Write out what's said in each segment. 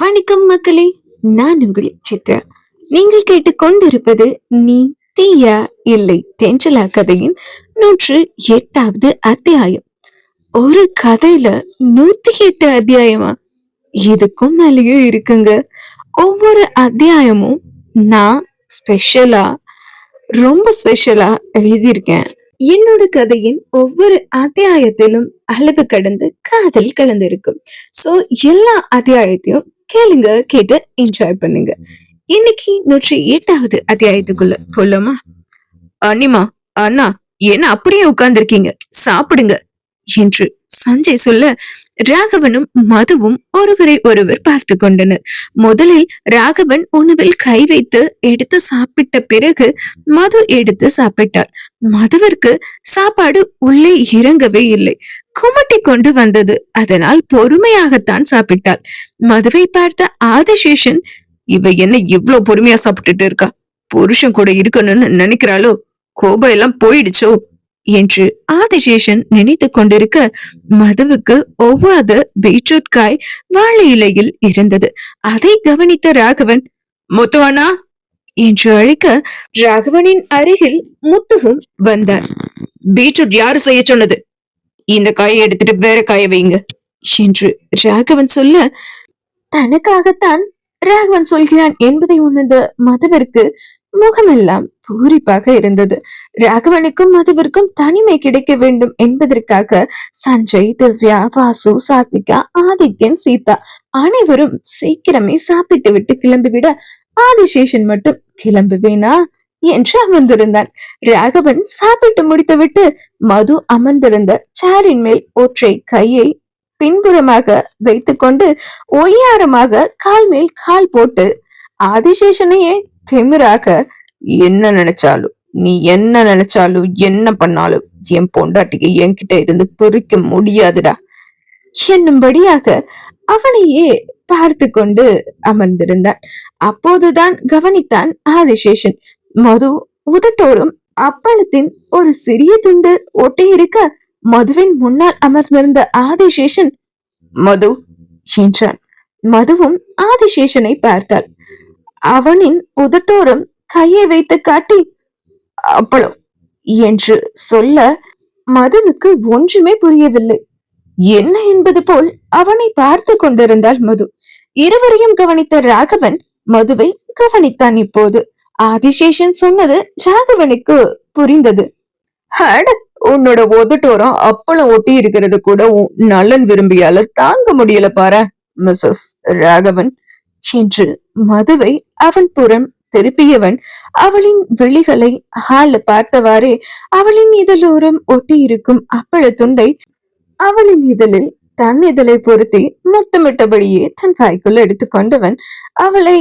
வணக்கம் மக்களே, நான் உங்கள் சித்ரா. நீங்கள் கேட்டுக்கொண்டிருப்பது நீ தீயா இல்லை தென்றலா கதையின் 108வது அத்தியாயம். ஒரு கதையில 108 அத்தியாயமா? இதுக்கும் மேலேயும் இருக்குங்க. ஒவ்வொரு அத்தியாயமும் நான் ஸ்பெஷலா, ரொம்ப ஸ்பெஷலா எழுதியிருக்கேன். என்னோட கதையின் ஒவ்வொரு அத்தியாயத்திலும் அளவு கடந்து காதல் கலந்து இருக்கும். சோ எல்லா அத்தியாயத்தையும் கேளுங்க, கேட்டு என்ஜாய் பண்ணுங்க. இன்னைக்கு 108வது அத்தியாயத்துக்குள்ள போலாமா? அனிமா, அண்ணா, என்ன அப்படியே உட்கார்ந்துருக்கீங்க, சாப்பிடுங்க என்று சஞ்சய் சொல்ல ராகவனும் மதுவும் ஒருவரை ஒருவர் பார்த்து கொண்டனர். முதலில் ராகவன் உணவில் கை வைத்து எடுத்து சாப்பிட்ட பிறகு மது எடுத்து சாப்பிட்டாள். மதுவிற்கு சாப்பாடு உள்ளே இறங்கவே இல்லை, குமட்டி கொண்டு வந்தது. அதனால் பொறுமையாகத்தான் சாப்பிட்டாள். மதுவை பார்த்த ஆதிசேஷன், இவ என்ன இவ்வளவு பொறுமையா சாப்பிட்டுட்டு இருக்கா? புருஷன் கூட இருக்கணும்னு நினைக்கிறாளோ? கோபம் எல்லாம் போயிடுச்சோ என்று ஆதிசேஷன் நினைத்து கொண்டிருக்க, மதுவுக்கு ஒவ்வாத பீட்ரூட் காய் வாழை இலையில் இருந்தது. அதை கவனித்த ராகவன், முத்துவனா என்று அழைக்க, ராகவனின் அருகில் முத்துவும் வந்தார். பீட்ரூட் யாரு செய்ய சொன்னது? இந்த காயை எடுத்துட்டு வேற காய வைங்க என்று ராகவன் சொல்ல, தனக்காகத்தான் ராகவன் சொல்கிறான் என்பதை உணர்ந்த மதுவிற்கு முகமெல்லாம் பூரிப்பாக இருந்தது. ராகவனுக்கும் மதுவிற்கும் தனிமை கிடைக்க வேண்டும் என்பதற்காக சஞ்சய், திவ்யா, வாசு, சாத்விகா, ஆதித்யன், சீதா அனைவரும் சீக்கிரமே சாப்பிட்டு விட்டு கிளம்பிவிட, ஆதிசேஷன் மட்டும் கிளம்புவேனா என்று அமர்ந்திருந்தான். ராகவன் சாப்பிட்டு முடித்துவிட்டு மது அமர்ந்திருந்த சேரின் மேல் ஒற்றை கையை பின்புறமாக வைத்துக்கொண்டு ஒய்யாரமாக கால் மேல் கால் போட்டு ஆதிசேஷனையே திமிராக, என்ன நினைச்சாலும், நீ என்ன நினைச்சாலும் என்ன பண்ணாலும் என் பொண்டாட்டிக்கு என்கிட்ட இருந்து பொறிக்க முடியாதுடா என்னும்படியாக அவனையே பார்த்து கொண்டு அமர்ந்திருந்தான். அப்போதுதான் கவனித்தான் ஆதிசேஷன். மது உதட்டோறும் அப்பளத்தின் ஒரு சிறிய துண்டு ஒட்டி இருக்க, மதுவின் முன்னால் அமர்ந்திருந்த ஆதிசேஷன், மது என்றான். மதுவும் ஆதிசேஷனை பார்த்தாள். அவனின் உதட்டோரம் கையை வைத்து காட்டி, அப்பளம் என்று சொல்ல, மதுவுக்கு ஒன்றுமே புரியவில்லை. என்ன என்பது போல் அவனை பார்த்து கொண்டிருந்தாள் மது. இருவரையும் கவனித்த ராகவன் மதுவை கவனித்தான். இப்போது ஆதிசேஷன் சொன்னது ராகவனுக்கு புரிந்தது. உன்னோட உதட்டோரம் அப்பளம் ஒட்டி இருக்கிறது கூட நலன் விரும்பியால தாங்க முடியல பாரு மிஸ்ஸஸ் ராகவன் என்று மதுவை அவன் புறம் திருப்பியவன் அவளின் விழிகளை ஹால பார்த்தவாறே அவளின் இதழோரம் ஒட்டி இருக்கும் அப்பள துண்டை அவளின் இதழில் தன் இதழை பொருத்தி முத்தமிட்டபடியே தன் வாய்க்குள் எடுத்துக்கொண்டவன் அவளை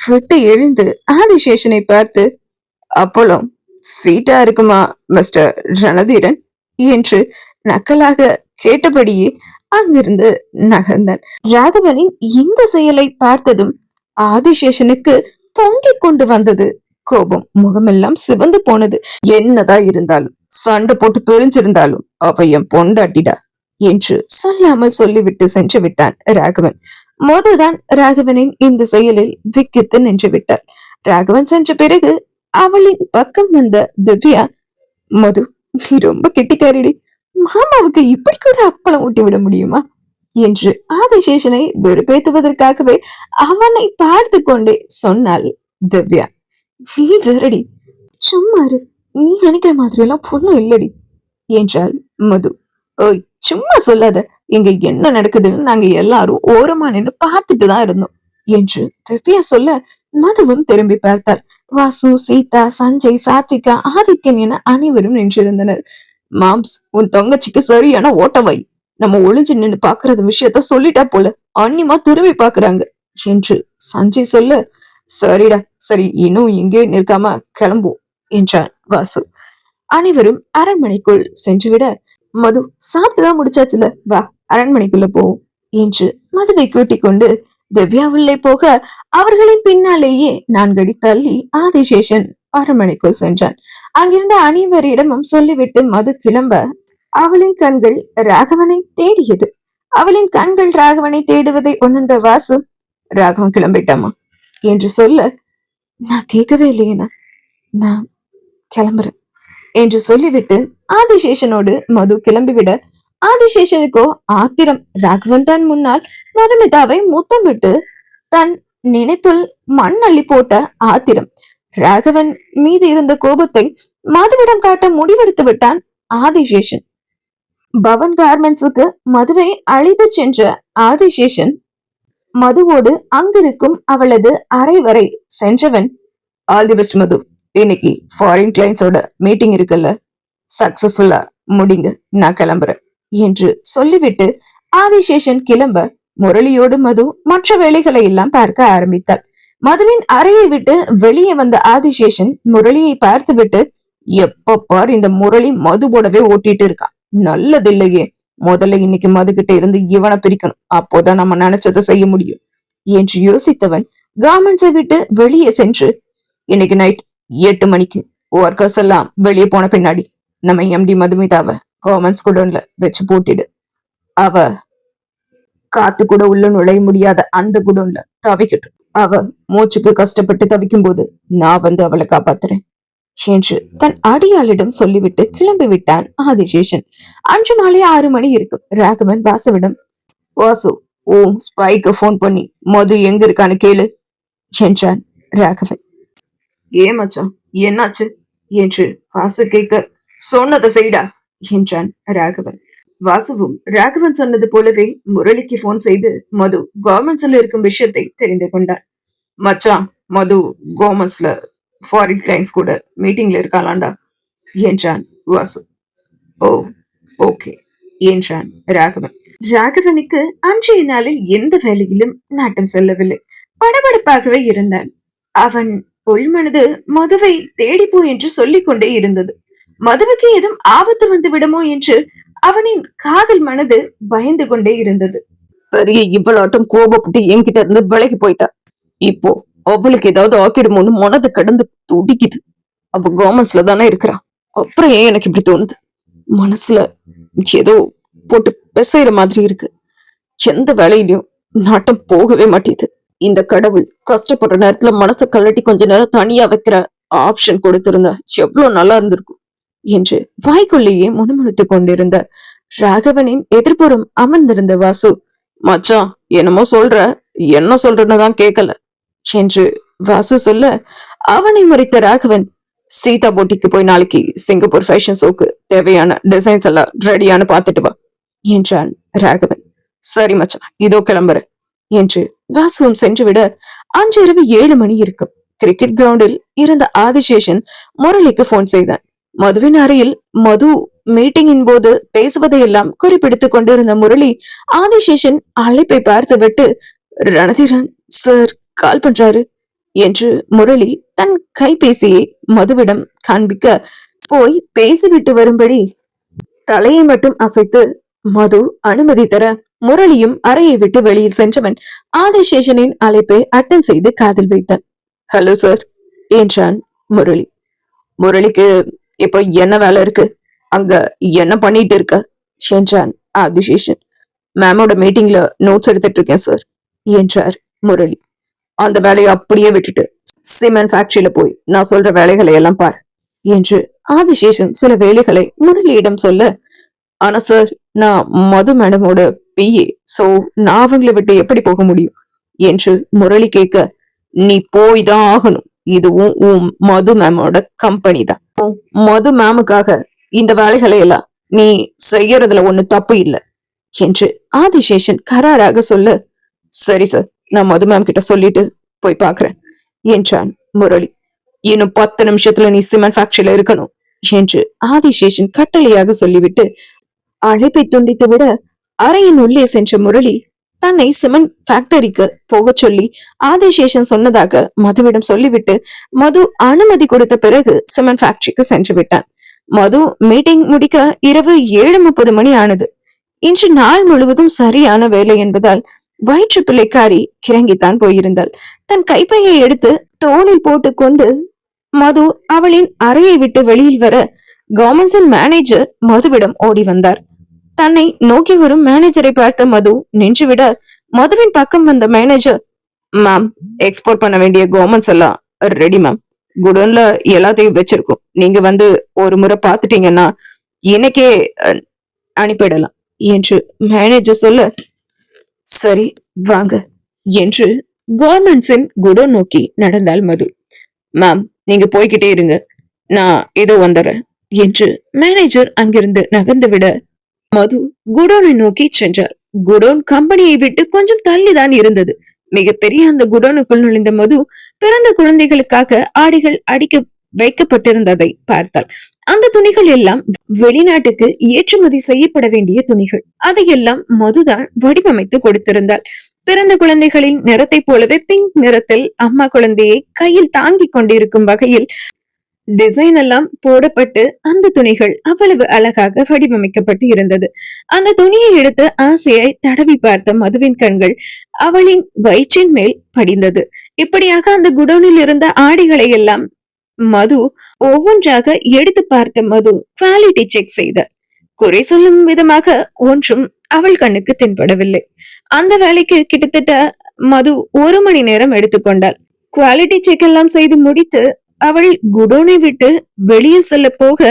விட்டு எழுந்து ஆதிசேஷனை பார்த்து, அப்பளம் ஸ்வீட்டா இருக்குமா மிஸ்டர் ரணதீரன் என்று நக்கலாக கேட்டபடியே அங்கிருந்து நகர்ந்தான். ராகவனின் இந்த செயலை பார்த்ததும் ஆதிசேஷனுக்கு பொங்கிக் கொண்டு வந்தது கோபம். முகமெல்லாம் சிவந்து போனது. என்னதான் இருந்தாலும், சண்டை போட்டு பிரிஞ்சிருந்தாலும் அவ என் பொண்டாட்டிடா என்று சொல்லாமல் சொல்லிவிட்டு சென்று விட்டான் ராகவன். மோதுதான் ராகவனின் இந்த செயலில் விக்கித்து நின்று விட்டார். ராகவன் சென்ற பிறகு அவளின் பக்கம் வந்த திவ்யா, மது நீ ரொம்ப கெட்டிக்காரிடி, மாமாவுக்கு இப்படி கூட அப்பளம் ஊட்டி விட முடியுமா என்று ஆதிசேஷனை வெறுப்பேத்துவதற்காகவே அவனை பார்த்து கொண்டே சொன்னாள் திவ்யா. நீ வேறடி, சும்மாரு, நீ நினைக்கிற மாதிரி எல்லாம் பொண்ணும் இல்லடி என்றாள் மது. ஓய் சும்மா சொல்லாத, இங்க என்ன நடக்குதுன்னு நாங்க எல்லாரும் ஓரமா நின்று பார்த்துட்டு தான் இருந்தோம் என்று திவ்யா சொல்ல, மதுவும் திரும்பி பார்த்தாள். வாசு, சீதா, சஞ்சய், சாத்விகா, ஆதித்யன் என அனைவரும் நின்றிருந்தனர். மாம்ஸ், உன் தங்கச்சிக்கு சரியான ஓட்டவை, நம்ம ஒளிஞ்சு நின்று பாக்குறது விஷயத்த சொல்லிட்டா போல அன்னிமா திரும்பி பாக்குறாங்க என்று சஞ்சய் சொல்ல, சரிடா சரி, இன்னும் இங்கே நிற்காம கிளம்புவோம் என்றான் வாசு. அனைவரும் அரண்மனைக்குள் சென்றுவிட, மது சாப்பிட்டுதான் முடிச்சாச்சுல, வா அரண்மனைக்குள்ள போவோம் என்று மதுவை கூட்டிக் கொண்டு திவ்யா உள்ளே போக, அவர்களின் பின்னாலேயே 4 அடி தள்ளி ஆதிசேஷன் அரண்மனைக்குள் சென்றான். அங்கிருந்த அனைவரிடமும் சொல்லிவிட்டு மது கிளம்ப, அவளின் கண்கள் ராகவனை தேடியது. அவளின் கண்கள் ராகவனை தேடுவதை உணர்ந்த வாசு, ராகவன் கிளம்பிட்டாமா என்று சொல்ல, நான் கேட்கவே இல்லையேனா, நான் கிளம்புறேன் என்று சொல்லிவிட்டு ஆதிசேஷனோடு மது கிளம்பிவிட, ஆதிசேஷனுக்கோ ஆத்திரம். ராகவன் தன் முன்னால் மதுமிதாவை முத்தமிட்டு தன் நினைப்பில் மண் அள்ளி போட்ட ஆத்திரம். ராகவன் மீது இருந்த கோபத்தை மதுவிடம் காட்ட முடிவெடுத்து விட்டான் ஆதிசேஷன். பவன் கார்மெண்ட்ஸுக்கு மதுவை அழைத்து சென்ற ஆதிசேஷன் மதுவோடு அங்கிருக்கும் அவளது அறை வரை சென்றவன், ஆல் தி பெஸ்ட் மது, இன்னைக்கு ஃபாரின் கிளைண்ட்ஸோட மீட்டிங் இருக்குல்ல, சக்சஸ்ஃபுல்லா முடிங்க, நான் கிளம்புறேன் என்று சொல்லிவிட்டு ஆதிசேஷன் கிளம்ப, முரளியோடு மது மற்ற வேலைகளை எல்லாம் பார்க்க ஆரம்பித்தாள். மதுவின் அறையை விட்டு வெளியே வந்த ஆதிசேஷன் முரளியை பார்த்துவிட்டு, எப்ப பார் இந்த முரளி மது போடவே ஓட்டிட்டு இருக்கான், நல்லதில்லையே, முதல்ல இன்னைக்கு மது கிட்ட இருந்து இவனை பிரிக்கணும், அப்போதான் நம்ம நினைச்சதை செய்ய முடியும் என்று யோசித்தவன் கார்மெண்ட்ஸை விட்டு வெளியே சென்று, இன்னைக்கு நைட் 8 மணிக்கு ஒர்க்கர்ஸ் எல்லாம் வெளியே போன பின்னாடி நம்ம எம்டி மதுமிதாவை கார்மெண்ட்ஸ் குடோன்ல வச்சு பூட்டிடு. அவ காத்து கூட உள்ள நுழைய முடியாத அந்த குடோன்ல தவிக்கட்டும். அவ மூச்சுக்கு கஷ்டப்பட்டு தவிக்கும் போது நான் வந்து அவளை காப்பாத்துறேன் என்று தன் அடியாளிடம் சொல்லிவிட்டு கிளம்பி விட்டான் ஆதிசேஷன். அன்று மாலை 6 மணி இருக்கும். ராகவன் வாசுவிடம், வாசு, ஓம் ஸ்பைக்கு போன் பண்ணி மது எங்க இருக்கான்னு கேளு என்றான் ராகவன். ஏன் மச்சான், என்னாச்சு என்று வாசு கேட்க, சொன்னதை செய்டா என்றான் ராகவன். வாசுவும் ராகவன் சொன்னது போலவே முரளிக்கு போன் செய்து மது கவர்மெண்ட்ஸ்ல இருக்கும் விஷயத்தை தெரிந்து கொண்டான். மச்சான், மது கவர்மெண்ட்ஸ்ல ஃபாரின் கிளைண்ட்ஸ் கூட மீட்டிங்ல இருக்காளாண்டா என்றான் வாசு. ஓ, ஓகே என்றான் ராகவன். ராகவனுக்கு அன்றைய நாளில் எந்த வேலையிலும் நாட்டம் செல்லவில்லை. படபடப்பாகவே இருந்தான். அவன் உள்மனது மதுவை தேடிப்போ என்று சொல்லிக் கொண்டே இருந்தது. மதுவுக்கு ஏதும் ஆபத்து வந்து விடுமோ என்று அவனின் காதல் மனது பயந்து கொண்டே இருந்தது. பெரிய இவ்வளோட்டம் கோபப்பட்டு என்கிட்ட இருந்து விலகி போயிட்டா. இப்போ அவளுக்கு ஏதாவது ஆக்கிடுமோன்னு மனது கடந்து துடிக்குது. அவ கவர்மெண்ட்ஸ்ல தானே இருக்கிறான். அப்புறம் ஏன் எனக்கு இப்படி தோணுது? மனசுல ஏதோ போட்டு பெசைற மாதிரி இருக்கு. எந்த வேலையிலயும் நாட்டம் போகவே மாட்டேது. இந்த கடவுள் கஷ்டப்படுற நேரத்துல மனசை கழட்டி கொஞ்ச நேரம் தனியா வைக்கிற ஆப்ஷன் கொடுத்திருந்தா எவ்வளவு நல்லா இருந்திருக்கும் என்று வாய்க்குள்ளேயே முணுமுணுத்துக் கொண்டிருந்த ராகவனின் எதிர்ப்புறம் அமர்ந்திருந்த வாசு, மச்சான் என்னமோ சொல்ற, என்ன சொல்றன்னு தான் கேட்கல என்று வாசு சொல்ல, அவனை முறைத்த ராகவன், சீதா போட்டிக்கு போய் நாளைக்கு சிங்கப்பூர் ஃபேஷன் ஷோக்கு தேவையான டிசைன்ஸ் எல்லாம் ரெடியானு பார்த்துட்டு வா என்றான் ராகவன். சரி மச்சான், இதோ கிளம்புற என்று வாசுவும் சென்றுவிட, அன்று இரவு 7 மணி இருக்கும். கிரிக்கெட் கிரவுண்டில் இருந்த ஆதிசேஷன் முரளிக்கு போன் செய்தான். மதுவின் அறையில் மது மீட்டிங்கின் போது பேசுவதையெல்லாம் குறிப்பிடுத்துக் கொண்டிருந்த முரளி ஆதிசேஷன் அழைப்பை பார்த்து விட்டு, ரணதீரன் சார் கால் பண்றாரு என்று முரளி தன் கைபேசியை மதுவிடம் காண்பிக்க, போய் பேசிவிட்டு வரும்படி தலையை மட்டும் அசைத்து மது அனுமதி தர, முரளியும் அறையை விட்டு வெளியில் சென்றவன் ஆதிசேஷனின் அழைப்பை அட்டன் செய்து காதில் வைத்தான். ஹலோ சார் என்றான் முரளி. முரளிக்கு இப்போ என்ன வேலை இருக்கு, அங்க என்ன பண்ணிட்டு இருக்க என்றான் ஆதிசேஷன். மேமோட மீட்டிங்ல நோட்ஸ் எடுத்துட்டு இருக்கேன் சார் என்றார் முரளி. அந்த வேலையை அப்படியே விட்டுட்டு சிமெண்ட் ஃபேக்டரியில போய் நான் சொல்ற வேலைகளை எல்லாம் பார் என்று ஆதிசேஷன் சில வேலைகளை முரளியிடம் சொல்ல, ஆனா சார் நான் மது மேடமோட பிஏ, சோ நான் அவங்களை விட்டு எப்படி போக முடியும் என்று முரளி கேட்க, நீ போய் தான் ஆகணும், இதுவும் உன் மது மேமோட கம்பெனி தான். மது மேமுக்காக இந்த வேலைகளை எல்லாம் நீ செய்யறதுல ஒண்ணு தப்பு இல்லை என்று ஆதிசேஷன் கராராக சொல்ல, சரி சார், நான் மது மேம் கிட்ட சொல்லிட்டு போய் பாக்குறேன் என்றான் முரளி. இன்னும் 10 நிமிஷத்துல நீ சிமெண்ட் ஃபேக்டரியில இருக்கணும் என்று ஆதிசேஷன் கட்டளையாக சொல்லிவிட்டு அழைப்பை துண்டித்து விட, அறையின் உள்ளே சென்ற முரளி தன்னை சிமெண்ட் ஃபேக்டரிக்கு போக சொல்லி ஆதிசேஷன் சொன்னதாக மதுவிடம் சொல்லிவிட்டு மது அனுமதி கொடுத்த பிறகு சிமெண்ட் ஃபேக்டரிக்கு சென்று விட்டான். மது மீட்டிங் முடிக்க இரவு 7:30 மணி ஆனது. இன்று நாள் முழுவதும் சரியான வேலை என்பதால் வயிற்று பிள்ளைக்காரி கிறங்கித்தான் போயிருந்தாள். தன் கைப்பையை எடுத்து தோளில் போட்டுக் கொண்டு மது அவளின் அறையை விட்டு வெளியில் வர, கவர்மெண்ட்ஸின் மேனேஜர் மதுவிடம் ஓடி வந்தார். தன்னை நோக்கி வரும் மேனேஜரை பார்த்த மது நின்றுவிட, மதுவின் பக்கம் வந்த மேனேஜர், மேம், எக்ஸ்போர்ட் பண்ண வேண்டிய கவர்மெண்ட்ஸ் எல்லாம் ரெடி மேம். குடோன்ல எல்லாத்தையும் வச்சிருக்கோம். நீங்க வந்து ஒரு முறை பாத்துட்டீங்கன்னா இன்னைக்கே அனுப்பிடலாம் என்று மேனேஜர் சொல்ல, சரி வாங்க என்று கவர்மெண்ட்ஸின் குடோன் நோக்கி நடந்தாள் மது. மேம், நீங்க போய்கிட்டே இருங்க, நான் ஏதோ வந்துடுறேன் என்று மேனேஜர் அங்கிருந்து நகர்ந்து விட மது குடோனை நோக்கி சென்றார். குடோன் கம்பெனியை விட்டு கொஞ்சம் தள்ளிதான் இருந்தது. மிகப்பெரிய அந்த குடோனுக்குள் நுழைந்த மது பிறந்த குழந்தைகளுக்காக ஆடைகள் அடிக்க வைக்கப்பட்டிருந்ததை பார்த்தாள். அந்த துணிகள் எல்லாம் வெளிநாட்டுக்கு ஏற்றுமதி செய்யப்பட வேண்டிய துணிகள். அதையெல்லாம் மதுதான் வடிவமைத்து கொடுத்திருந்தாள். பிறந்த குழந்தைகளின் நிறத்தை போலவே பிங்க் நிறத்தில் அம்மா குழந்தையை கையில் தாங்கி கொண்டிருக்கும் வகையில் டிசைன் எல்லாம் போடப்பட்டு அந்த துணிகள் அவ்வளவு அழகாக வடிவமைக்கப்பட்டு இருந்தது. அந்த துணியை எடுத்து ஆசையாய் தடவி பார்த்த மதுவின் கண்கள் அவளின் வயிற்றின் மேல் படிந்தது. இப்படியாக அந்த குடோனில் இருந்த ஆடைகளை எல்லாம் மது ஒவ்வொன்றாக எடுத்து பார்த்த மது குவாலிட்டி செக் செய்தார். குறை சொல்லும் விதமாக ஒன்றும் அவள் கண்ணுக்கு தென்படவில்லை. அந்த வேலைக்கு கிட்டத்தட்ட மது 1 மணி நேரம் எடுத்துக்கொண்டாள். குவாலிட்டி செக் எல்லாம் செய்து முடித்து அவள் குடோனை விட்டு வெளியே செல்ல போக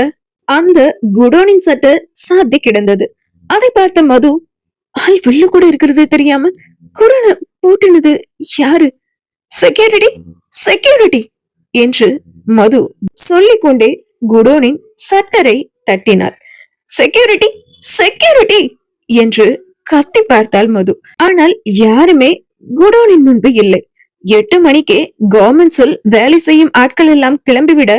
அந்த குடோனின் சட்டை சாத்தி கிடந்தது. அதை பார்த்த மது, ஆள் வெளில கூட இருக்கிறது தெரியாம குடோனை பூட்டினது யாரு? செக்யூரிட்டி, செக்யூரிட்டி என்று மது சொல்லிக்கொண்டே குடோனின் சட்டரை தட்டினார். செக்யூரிட்டி, செக்யூரிட்டி என்று கத்தி பார்த்தாள் மது. ஆனால் யாருமே குடோனின் முன்பு இல்லை. 8 மணிக்கே கவர்மெண்ட்ஸில் வேலை செய்யும் ஆட்கள் எல்லாம் கிளம்பிவிட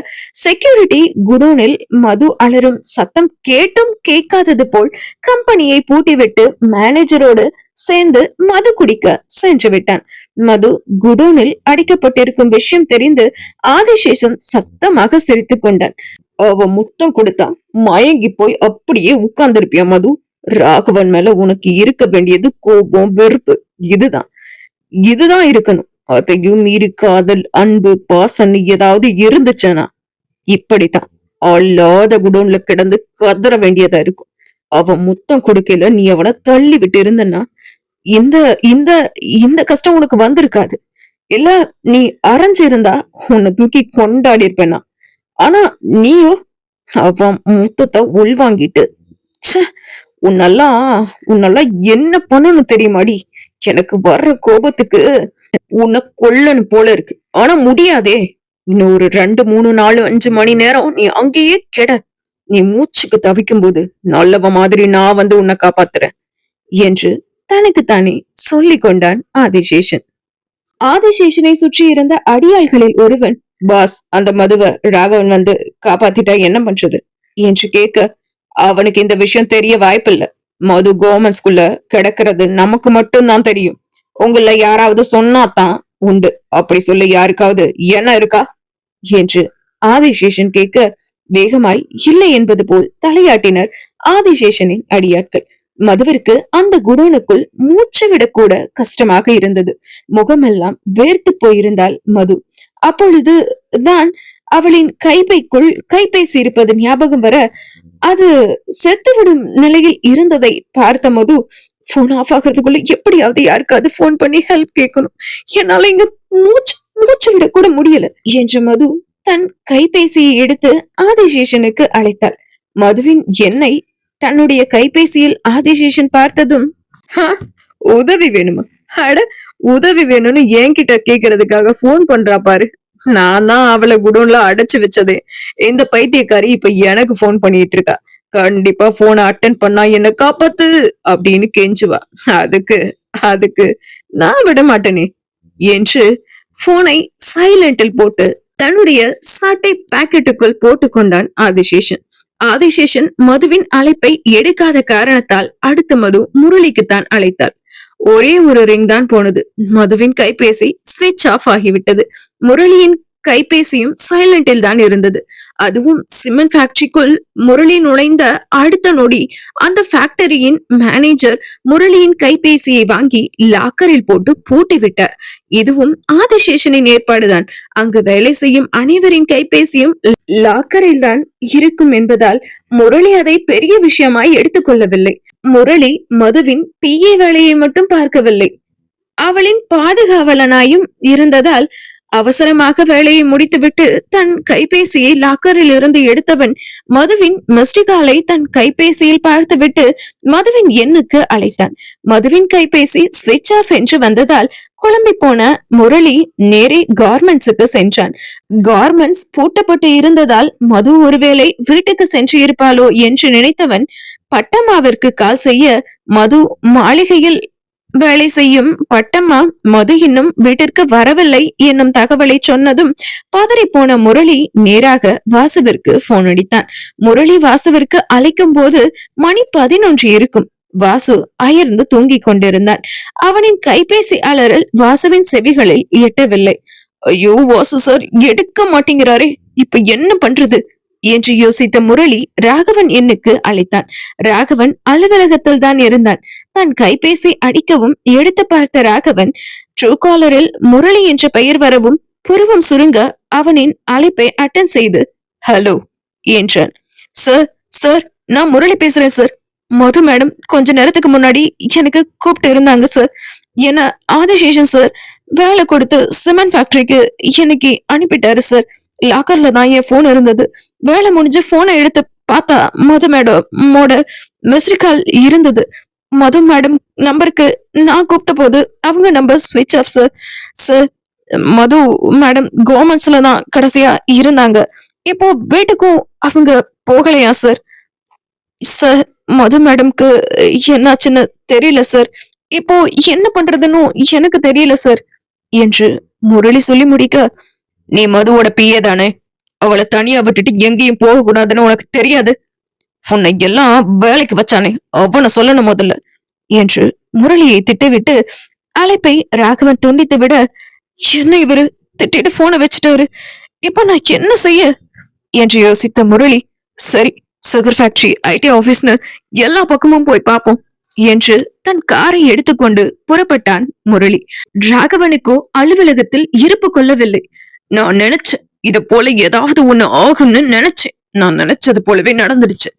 செக்யூரிட்டி குடோனில் மது அலரும் சத்தம் கேட்டும் கேட்காதது போல் கம்பெனியை பூட்டிவிட்டு மேனேஜரோடு சேர்ந்து மது குடிக்க சென்று விட்டான். மது குடோனில் அடிக்கப்பட்டிருக்கும் விஷயம் தெரிந்து ஆதிசேஷன் சத்தமாக சிரித்துக் கொண்டான். அவ முத்தம் கொடுத்தான், மயங்கி போய் அப்படியே உட்கார்ந்திருப்பியா மது? ராகவன் மேல உனக்கு இருக்க வேண்டியது கோபம், வெறுப்பு. இதுதான் இருக்கணும். அதையும் மீறி காதல், அன்பு, பாசம் ஏதாவது இருந்துச்சுன்னா இப்படித்தான் அல்லாத குடோன்ல கிடந்து கதற வேண்டியதா இருக்கும். அவன் முத்தம் கொடுக்கல, நீ அவனை தள்ளி விட்டு இருந்தன்னா இந்த இந்த இந்த கஷ்டம் உனக்கு வந்திருக்காது. இல்ல நீ அரைஞ்சிருந்தா உன்னை தூக்கி கொண்டாடி இருப்பேனா. ஆனா நீயோ அவன் முத்தத்தை உள்வாங்கிட்டு, உன்னெல்லாம் என்ன பண்ணணும் தெரியுமாடி? எனக்கு வர்ற கோபத்துக்கு உன்னை கொல்லணும் போல இருக்கு. ஆனா முடியாதே. இன்னும் ஒரு 2, 3, 4, 5 மணி நேரம் நீ அங்கேயே கெட. நீ மூச்சுக்கு தவிக்கும் போது நல்லவ மாதிரி நான் வந்து உன்னை காப்பாத்துறேன் என்று தனக்குத்தானே சொல்லிக் கொண்டான் ஆதிசேஷன். ஆதிசேஷனை சுற்றி இருந்த அடியாள்களில் ஒருவன், பாஸ், அந்த மதுவை ராகவன் வந்து காப்பாத்திட்டா என்ன பண்றது என்று கேட்க, அவனுக்கு இந்த விஷயம் தெரிய வாய்ப்பில்லை. மது கவர்மெண்ட் ஸ்கூல்ல கிடக்கிறது நமக்கு மட்டும் தான் தெரியும். உங்கள யாராவது சொன்னாதான் உண்டு. அப்படி சொல்ல யாருக்காவது என்ன இருக்கா என்று ஆதிசேஷன் கேட்க, வேகமாய் இல்லை என்பது போல் தலையாட்டினர் ஆதிசேஷனின் அடியாட்கள். மதுவிற்கு அந்த குடோனுக்குள் மூச்சு விடக்கூட கஷ்டமாக இருந்தது. முகமெல்லாம் வேர்த்து போயிருந்தாள் மது. அப்பொழுது தான் அவளின் கைப்பைக்குள் கைபேசி இருப்பது ஞாபகம் வர, அது செத்துவிடும் நிலையில் இருந்ததை பார்த்த மது, போன் ஆஃப் ஆகிறதுக்குள்ள எப்படியாவது யாருக்காவது போன் பண்ணி ஹெல்ப் கேட்கணும், என்னால இங்க மூச்சு விட கூட முடியல என்ற மது தன் கைபேசியை எடுத்து ஆதிசேஷனுக்கு அழைத்தாள். மதுவின் எண்ணெய் தன்னுடைய கைபேசியில் ஆதிசேஷன் பார்த்ததும், உதவி வேணுமா? அட, உதவி வேணும்னு என்கிட்ட கேக்குறதுக்காக போன் பண்றா பாரு. நான் தான் அவளை குடோன்ல அடைச்சு வச்சதே. இந்த பைத்தியக்காரி இப்ப எனக்கு போன் பண்ணிட்டு இருக்கா. கண்டிப்பா போனை அட்டென்ட் பண்ணா என்ன காப்பாத்து அப்படின்னு கெஞ்சுவா. அதுக்கு அதுக்கு நான் விட மாட்டேனே என்று போனை சைலண்டில் போட்டு தன்னுடைய சட்டை பாக்கெட்டுக்குள் போட்டுக்கொண்டான் ஆதிசேஷன். ஆதிசேஷன் மதுவின் அழைப்பை எடுக்காத காரணத்தால் அடுத்த மது முரளிக்குத்தான் அழைத்தாள். ஒரே ஒரு ரிங் தான் போனது. மதுவின் கைபேசி ஸ்விட்ச் ஆஃப் ஆகிவிட்டது. முரளியின் கைபேசியும் சைலண்டில் தான் இருந்தது. அதுவும் சிமெண்ட் ஃபேக்டரிக்குள் முரளி நுழைந்த அடுத்த நொடி அந்த ஃபேக்டரியின் மேனேஜர் முரளியின் கைபேசியை வாங்கி லாக்கரில் போட்டு பூட்டி விட்டார். இதுவும் ஆதிசேஷனின் ஏற்பாடுதான். அங்கு வேலை செய்யும் அனைவரின் கைபேசியும் லாக்கரில் தான் இருக்கும் என்பதால் முரளி அதை பெரிய விஷயமாய் எடுத்துக்கொள்ளவில்லை. முரளி மதுவின் பிஏ வேலையை மட்டும் பார்க்கவில்லை, அவளின் பாதுகாவலனாயும் இருந்ததால் அவசரமாக வேலையை முடித்துவிட்டு தன் கைபேசியை லாக்கரில் இருந்து எடுத்தவன் மதுவின் மிஸ்டிகாலை தன் கைபேசியில் பார்த்துவிட்டு மதுவின் எண்ணுக்கு அழைத்தான். மதுவின் கைபேசி ஸ்விட்ச் ஆஃப் என்று வந்ததால் குழம்பி போன முரளி நேரே கார்மெண்ட்ஸுக்கு சென்றான். கார்மெண்ட்ஸ் பூட்டப்பட்டு இருந்ததால் மது ஒருவேளை வீட்டுக்கு சென்று இருப்பாளோ என்று நினைத்தவன் பட்டம்மாவிற்கு கால் செய்ய மது மாளிகையில் வேலை செய்யும் பட்டம்மா மது இன்னும் வீட்டிற்கு வரவில்லை என்னும் தகவலை சொன்னதும் பதறி போன முரளி நேராக வாசுவிற்கு போன் அடித்தான். முரளி வாசுவிற்கு அழைக்கும் போது மணி 11 இருக்கும். வாசு அயர்ந்து தூங்கிக் கொண்டிருந்தான். அவனின் கைபேசி அலறல் வாசுவின் செவிகளில் எட்டவில்லை. ஐயோ வாசு சார் எடுக்க மாட்டேங்கிறாரே, இப்ப என்ன பண்றது என்று யோசித்த முரளி ராகவன் எண்ணுக்கு அழைத்தான். ராகவன் அலுவலகத்தில் தான் இருந்தான். தன் கைபேசி அடிக்கவும் எடுத்து பார்த்த ராகவன் ட்ரூ காலரில் முரளி என்ற பெயர் வரவும் புருவம் சுருங்க அவனின் அழைப்பை அட்டன் செய்து ஹலோ என்றான். சார் சார் நான் முரளி பேசுறேன் சார். மது மேடம் கொஞ்ச நேரத்துக்கு முன்னாடி எனக்கு கூப்பிட்டு இருந்தாங்க சார். என்ன ஆதிசேஷன் சார் வேலை கொடுத்து சிமெண்ட் ஃபேக்டரிக்கு இன்னைக்கு அனுப்பிட்டாரு சார். லாக்கர்ல தான் என் போன் இருந்தது. வேலை முடிஞ்சு போனை எடுத்து பார்த்தா மது மேடமோட மிஸ்டு கால் இருந்தது. மது மேடம் நம்பருக்கு நான் கூப்பிட்ட போது அவங்க நம்பர் ஸ்விட்ச் off sir. Sir Madhu madam கவர்மெண்ட்ஸ்ல தான் கடைசியா இருந்தாங்க. இப்போ வீட்டுக்கும் அவங்க போகலையா சார்? சார் மது மேடம்க்கு என்னாச்சுன்னு தெரியல சார். இப்போ என்ன பண்றதுன்னு எனக்கு தெரியல சார் என்று முரளி சொல்லி முடிக்க, நீ மதுவோட பிஏ தானே, அவளை தனியா விட்டுட்டு எங்கேயும் போக கூடாதுன்னு உனக்கு தெரியாது? உன்னை எல்லாம் வேலைக்கு வச்சானே அவனை சொல்லணும் முதல்ல என்று முரளியை திட்டவிட்டு அழைப்பை ராகவன் துண்டித்து விட, என்ன இவரு திட்டிட்டு போனை வச்சுட்டாரு, இப்ப நான் என்ன செய்ய என்று யோசித்த முரளி, சரி சுகர் ஃபேக்டரி ஐடி ஆபீஸ்னு எல்லா பக்கமும் போய் பார்ப்போம் என்று தன் காரை எடுத்துக்கொண்டு புறப்பட்டான் முரளி. ராகவனுக்கோ அலுவலகத்தில் இருப்பு கொள்ளவில்லை. நான் நினைச்சேன் இத போல ஏதாவது ஒண்ணு ஆகும்னு நினைச்சேன். நான் நினைச்சது போலவே நடந்துடுச்சு.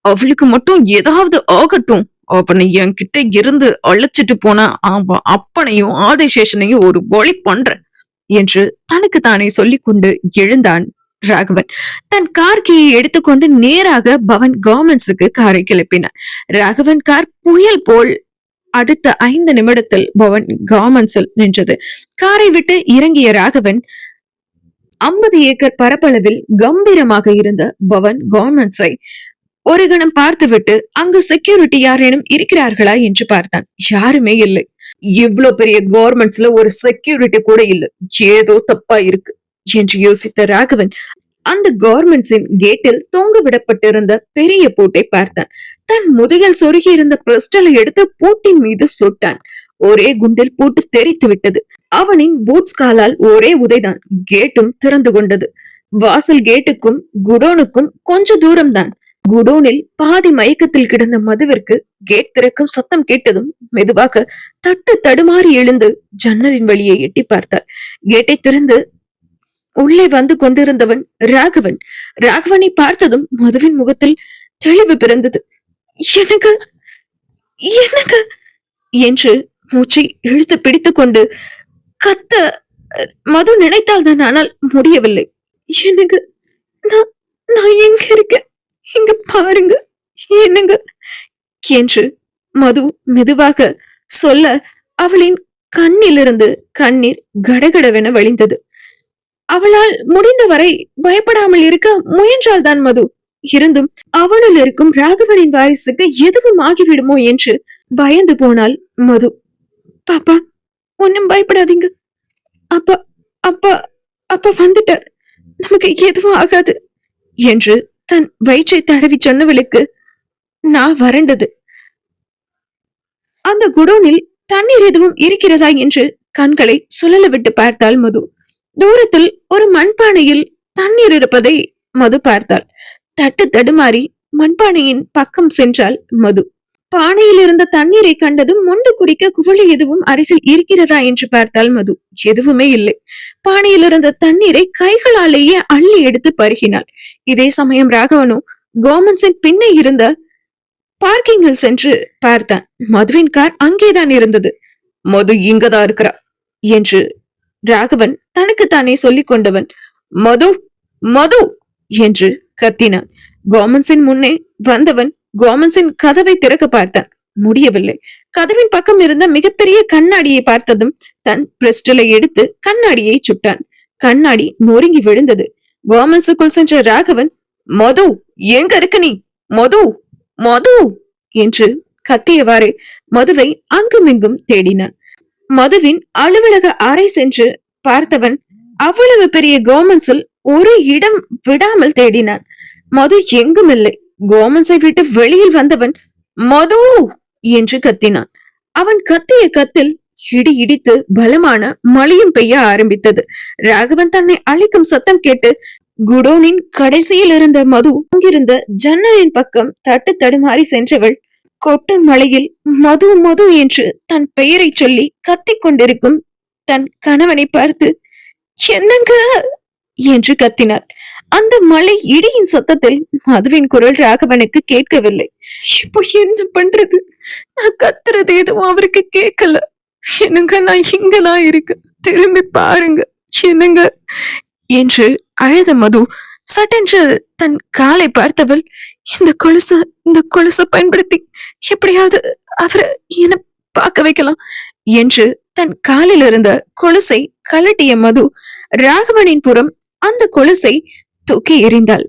அவளுக்கு மட்டும் ஏதாவது ஆகட்டும், அவனை என்கிட்ட இருந்து அழைச்சிட்டு போனா அவன் அப்பனையும் ஆதிசேஷனையும் ஒரு வழி பண்றேன் என்று தனக்கு தானே சொல்லிக் கொண்டு எழுந்தான் ராகவன். தன் கார் கீயை எடுத்துக்கொண்டு நேராக பவன் கார்மெண்ட்ஸுக்கு காரை கிளப்பினார். ராகவன் கார் புயல் போல் அடுத்த 5 நிமிடத்தில் பவன் கார்மெண்ட்ஸில் நின்றது. காரை விட்டு இறங்கிய ராகவன் 50 ஏக்கர் பரப்பளவில் கம்பீரமாக இருந்த பவன் கார்மெண்ட்ஸை ஒரு கணம் பார்த்துவிட்டு அங்கு செக்யூரிட்டி யாரேனும் இருக்கிறார்களா என்று பார்த்தான். யாருமே இல்லை. இவ்வளவு பெரிய கார்மெண்ட்ஸ்ல ஒரு செக்யூரிட்டி கூட இல்லை, ஏதோ தப்பா இருக்கு என்று யோசித்த ராகவன் அந்த கார்மெண்ட்ஸின் கேட்டில் தொங்க விடப்பட்டிருந்த பெரிய பூட்டை பார்த்தான். தன் முதுகில் சொருகி இருந்த பிரிஸ்டலை எடுத்து பூட்டின் மீது சுட்டான். ஒரே குண்டில் பூட்டு தெரித்து விட்டது. அவனின் பூட்ஸ் காலால் ஒரே உதைதான். கேட்டும் திறந்து கொண்டது. வாசல் கேட்டுக்கும் குடோனுக்கும் கொஞ்ச தூரம்தான். குடோனில் பாதி மயக்கத்தில் கிடந்த மதுவிற்கு கேட் திறக்கும் சத்தம் கேட்டதும் மெதுவாக தட்டு தடுமாறி எழுந்து ஜன்னலின் வழியை எட்டி பார்த்தார். கேட்டை திறந்து உள்ளே வந்து கொண்டிருந்தவன் ராகவன். ராகவனை பார்த்ததும் மதுவின் முகத்தில் தெளிவு பிறந்தது. எனக்கு எனக்கு என்று மூச்சை இழுத்து பிடித்துக் கொண்டு கத்த மது நினைத்தால் தான், ஆனால் முடியவில்லை. எனக்கு நான் எங்க இருக்கேன், இங்க பாருங்க என்னங்க என்று மது மெதுவாக சொல்ல அவளின் கண்ணிலிருந்து கண்ணீர் கடகடவென வழிந்தது. அவளால் முடிந்தவரை பயப்படாமல் இருக்க முயன்றால் தான் மது. இருந்தும் அவளுள் இருக்கும் ராகவனின் வாரிசுக்கு எதுவும் ஆகிவிடுமோ என்று பயந்து போனாள் மது. பாப்பா ஒன்னும் பயப்படாதீங்க, அப்பா அப்பா அப்பா வந்துட்டார், நமக்கு எதுவும் ஆகாது என்று தன் வயிற்றை தடவி சொன்னவளுக்கு நான் வறண்டது. அந்த குடோனில் தண்ணீர் எதுவும் இருக்கிறதா என்று கண்களை சுழல விட்டு பார்த்தாள் மது. தூரத்தில் ஒரு மண்பானையில் தண்ணீர் இருப்பதை மது பார்த்தாள். தட்டு தடுமாறி மண்பானையின் பக்கம் சென்றாள் மது. பானையில் இருந்த தண்ணீரை கண்டதும் மொண்டு குடிக்க குவளை எதுவும் அருகில் இருக்கிறதா என்று பார்த்தாள் மது. எதுவுமே இல்லை. பானையில் இருந்த தண்ணீரை கைகளாலேயே அள்ளி எடுத்து பருகினாள். இதே சமயம் ராகவனோ கவர்மெண்ட்ஸின் பின்னே இருந்த பார்க்கிங்கில் சென்று பார்த்தான். மதுவின் கார் அங்கேதான் இருந்தது. மது இங்கதான் இருக்கிறா என்று ராகவன் தனக்குத்தானே சொல்லிக் கொண்டவன் மது மது என்று கத்தினான். கோமன்ஸின் முன்னே வந்தவன் கோமன்ஸின் கதவை திறக்க பார்த்தான். முடியவில்லை. கதவின் பக்கம் இருந்த மிகப்பெரிய கண்ணாடியை பார்த்ததும் தன் பிரிஸ்டலை எடுத்து கண்ணாடியை சுட்டான். கண்ணாடி நொறுங்கி விழுந்தது. கோமன்ஸுக்குள் சென்ற ராகவன் மது எங்க இருக்க நீ மது மது என்று கத்தியவாறே மதுவை அங்குமிங்கும் தேடினான். மதுவின் அலுவலக அறை சென்று பார்த்தவன் அவ்வளவு பெரிய கோமன்ஸில் ஒரு இடம் விடாமல் தேடினான். மது எங்கும் இல்லை. கோமன்ஸை விட்டு வெளியில் வந்தவன் மது என்று கத்தினான். அவன் கத்திய கத்தில் இடி இடித்து பலமான மழையும் பெய்ய ஆரம்பித்தது. ராகவன் தன்னை அழிக்கும் சத்தம் கேட்டு குடோனின் கடைசியில் இருந்த மது அங்கிருந்த ஜன்னலின் பக்கம் தட்டு தடுமாறி சென்றவள் கொட்டு மழையில் மது மது என்று தன் பெயரை சொல்லி கத்திக் கொண்டிருக்கும் தன் கணவனை பார்த்து என்னங்க என்று கத்தினாள். அந்த மழை இடியின் சத்தத்தில் மதுவின் குரல் ராகவனுக்கு கேட்கவில்லை. இப்போ என்ன பண்றது? நான் கத்துறது எதுவும் அவருக்கு கேட்கல. என்னங்க நான் இங்கதான் இருக்கு, திரும்பி பாருங்க என்னங்க என்று அழுத மது சட்டென்று தன் காலை பார்த்தவள் இந்த கொலுசை பயன்படுத்தி எப்படியாவது அவரை என்ன பார்க்க வைக்கலாம் என்று தன் காலில் இருந்த கொலுசை கலட்டிய மது ராகவனின் புறம் அந்த கொலுசை தூக்கி எறிந்தாள்.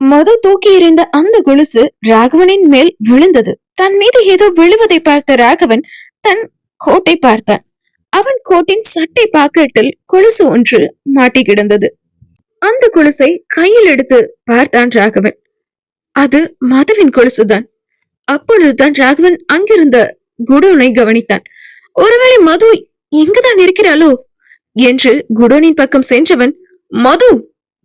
மது தூக்கி எறிந்த அந்த கொலுசு ராகவனின் மேல் விழுந்தது. தன் மீது ஏதோ விழுவதை பார்த்த ராகவன் தன் கோட்டை பார்த்தான். அவன் கோட்டின் சட்டை பாக்கெட்டில் கொலுசு ஒன்று மாட்டி கிடந்தது. அந்த கொலுசை கையில் எடுத்து பார்த்தான் ராகவன். அது மதுவின் கொலுசுதான். அப்பொழுதுதான் ராகவன் அங்கிருந்த குடோனை கவனித்தான். ஒருவேளை மது எங்குதான் இருக்கிறாளோ என்று குடோனின் பக்கம் சென்றவன் மது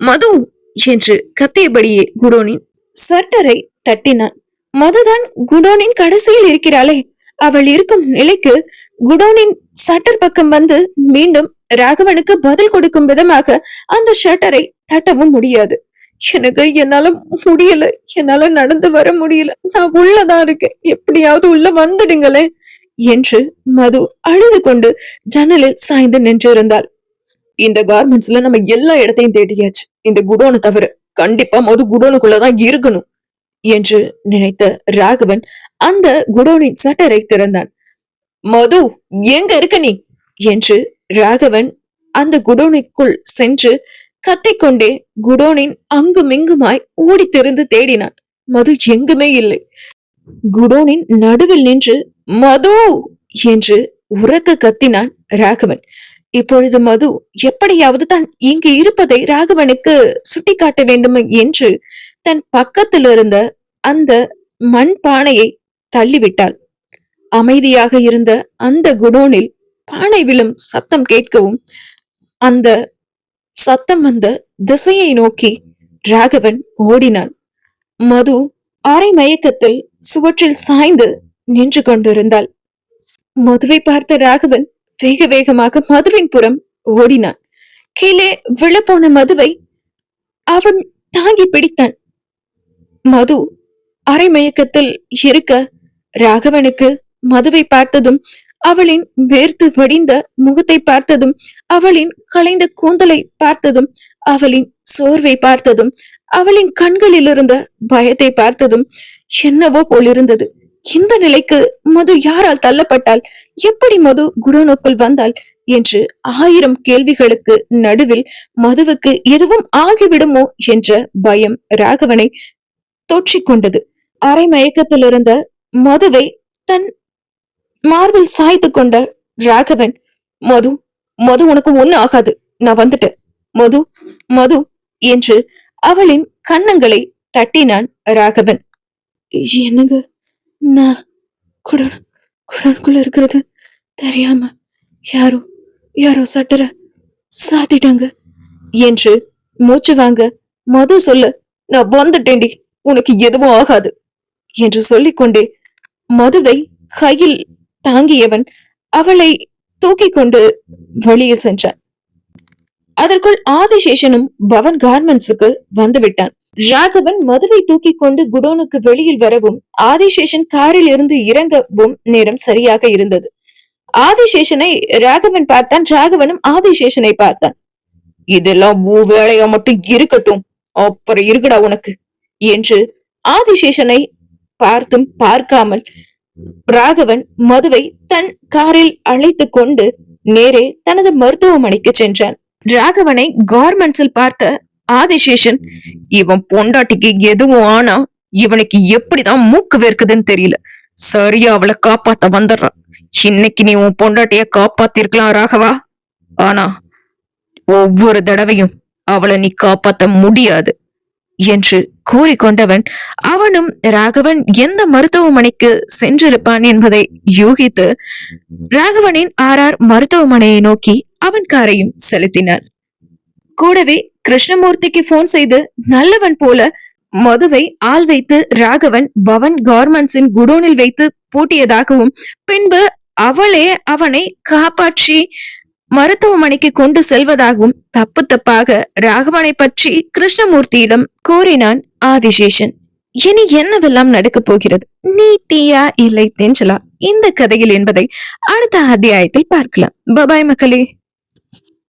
மது என்று கத்தியபடியே குடோனின் சட்டரை தட்டினான். மதுதான் குடோனின் கடைசியில் இருக்கிறாளே. அவள் இருக்கும் நிலைக்கு குடோனின் சட்டர் பக்கம் வந்து மீண்டும் ராகவனுக்கு பதில் கொடுக்கும் விதமாக அந்த ஷட்டரை தட்டவும் முடியாது. எனக்கு என்னால முடியல, என்னால நடந்து வர முடியல, நான் உள்ளதான் இருக்கேன், எப்படியாவது உள்ள வந்துடுங்களே என்று மது அழுது கொண்டு ஜன்னலில் சாய்ந்து நின்றிருந்தாள். இந்த கார்மெண்ட்ஸ்ல நம்ம எல்லா இடத்தையும் தேடியாச்சு, இந்த குடோனை தவிர கண்டிப்பா மது குடோனுக்குள்ளதான் இருக்கணும் என்று நினைத்த ராகவன் அந்த குடோனின் சட்டரை திறந்தான். மது எங்க இருக்க நீ என்று ராகவன் அந்த குடோனுக்குள் சென்று கத்திக்கொண்டே குடோனின் அங்குமிங்குமாய் ஓடி திறந்து தேடினான். மது எங்குமே இல்லை. குடோனின் நடுவில் நின்று மது என்று உரக்க கத்தினான் ராகவன். இப்பொழுது மது எப்படியாவது தான் இங்கு இருப்பதை ராகவனுக்கு சுட்டிக்காட்ட வேண்டும் என்று தன் பக்கத்தில் இருந்த அந்த மண் பானையை தள்ளிவிட்டாள். அமைதியாக இருந்த அந்த குடோனில் பானை விழும் சத்தம் கேட்கவும் அந்த சத்தம் வந்த திசையை நோக்கி ராகவன் ஓடினான். மது அரை மயக்கத்தில் சுவற்றில் சாய்ந்து நின்று கொண்டிருந்தாள். மதுவை பார்த்த ராகவன் வேக வேகமாக மதுவின் புறம் ஓடினான். கீழே விழப்போன மதுவை அவன் தாங்கி பிடித்தான். மது அரை மயக்கத்தில் இருக்க ராகவனுக்கு மதுவை பார்த்ததும், அவளின் வேர்த்து வடிந்த முகத்தை பார்த்ததும், அவளின் கலைந்த கூந்தலை பார்த்ததும், அவளின் சோர்வை பார்த்ததும், அவளின் கண்களில் இருந்த பயத்தை பார்த்ததும் என்னவோ போலிருந்தது. இந்த நிலைக்கு மது யாரால் தள்ளப்பட்டால், எப்படி மது குடோனுக்குள் வந்தாள் என்று 1000 கேள்விகளுக்கு நடுவில் மதுவுக்கு எதுவும் ஆகிவிடுமோ என்ற பயம் ராகவனை தொற்றிக்கொண்டது. அரை மயக்கத்தில் இருந்த மதுவை தன் மார்பில் சாய்த்து கொண்ட ராகவன், மது மது உனக்கு ஒண்ணு ஆகாது, நான் வந்துட்டேன் மது மது என்று அவளின் கன்னங்களை தட்டினான் ராகவன். என்னங்க, நான் குடோனுக்குள்ள இருக்கிறது தெரியாம யாரோ சட்டர சாத்திட்டாங்க என்று மூச்சு வாங்க மது சொல்ல, நான் வந்துட்டேன்டி, உனக்கு எதுவும் ஆகாது என்று சொல்லிக்கொண்டே மதுவை கையில் தாங்கியவன் அவளை தூக்கி கொண்டு வெளியில் சென்றான். அதற்குள் ஆதிசேஷனும் பவன் கார்மெண்ட்ஸுக்கு வந்துவிட்டான். ராகவன் மதுவை தூக்கி கொண்டு குடோனுக்கு வெளியில் வரவும் ஆதிசேஷன் காரில் இருந்து இறங்கவும் நேரம் சரியாக இருந்தது. ஆதிசேஷனை ராகவன் பார்த்தான். ராகவனும் ஆதிசேஷனை பார்த்தான். இதெல்லாம் வேலையா மட்டும் இருக்கட்டும், அப்புறம் இருக்குடா உனக்கு என்று ஆதிசேஷனை பார்த்தும் பார்க்காமல் ராகவன் மதுவை தன் காரில் அழைத்து கொண்டு நேரே தனது மருத்துவமனைக்கு சென்றான். ராகவனை கார்மெண்ட்ஸில் பார்த்த ஆதிசேஷன், இவன் பொண்டாட்டிக்கு எதுவும் ஆனா இவனுக்கு எப்படிதான் மூக்கு வேர்க்குதுன்னு தெரியல, சரியா அவளை காப்பாத்த வந்துடுறான். இன்னைக்கு நீ உன் பொண்டாட்டிய காப்பாத்திருக்கலாம் ராகவா, ஆனா ஒவ்வொரு தடவையும் அவளை நீ காப்பாத்த முடியாது என்று கூறிக்கொண்டவன் அவனும் ராகவன் எந்த மருத்துவமனைக்கு சென்றிருப்பான் என்பதை யூகித்து ராகவனின் ஆர்ஆர் மருத்துவமனையை நோக்கி அவன் காரையும் செலுத்தினான். கூடவே கிருஷ்ணமூர்த்திக்கு போன் செய்து நல்லவன் போல மதுவை ஆள் வைத்து ராகவன் பவன் கார்மெண்ட்ஸின் குடோனில் வைத்து பூட்டியதாகவும் பின்பு அவளே அவனை காப்பாற்றி மருத்துவமனைக்கு கொண்டு செல்வதாகவும் தப்பு தப்பாக ராகவனை பற்றி கிருஷ்ணமூர்த்தியிடம் கூறினான் ஆதிசேஷன். இனி என்னவெல்லாம் நடக்கப் போகிறது, நீ தீயா இல்லை தென்றலா இந்த கதையில் என்பதை அடுத்த அத்தியாயத்தில் பார்க்கலாம். பபாய் மக்களே.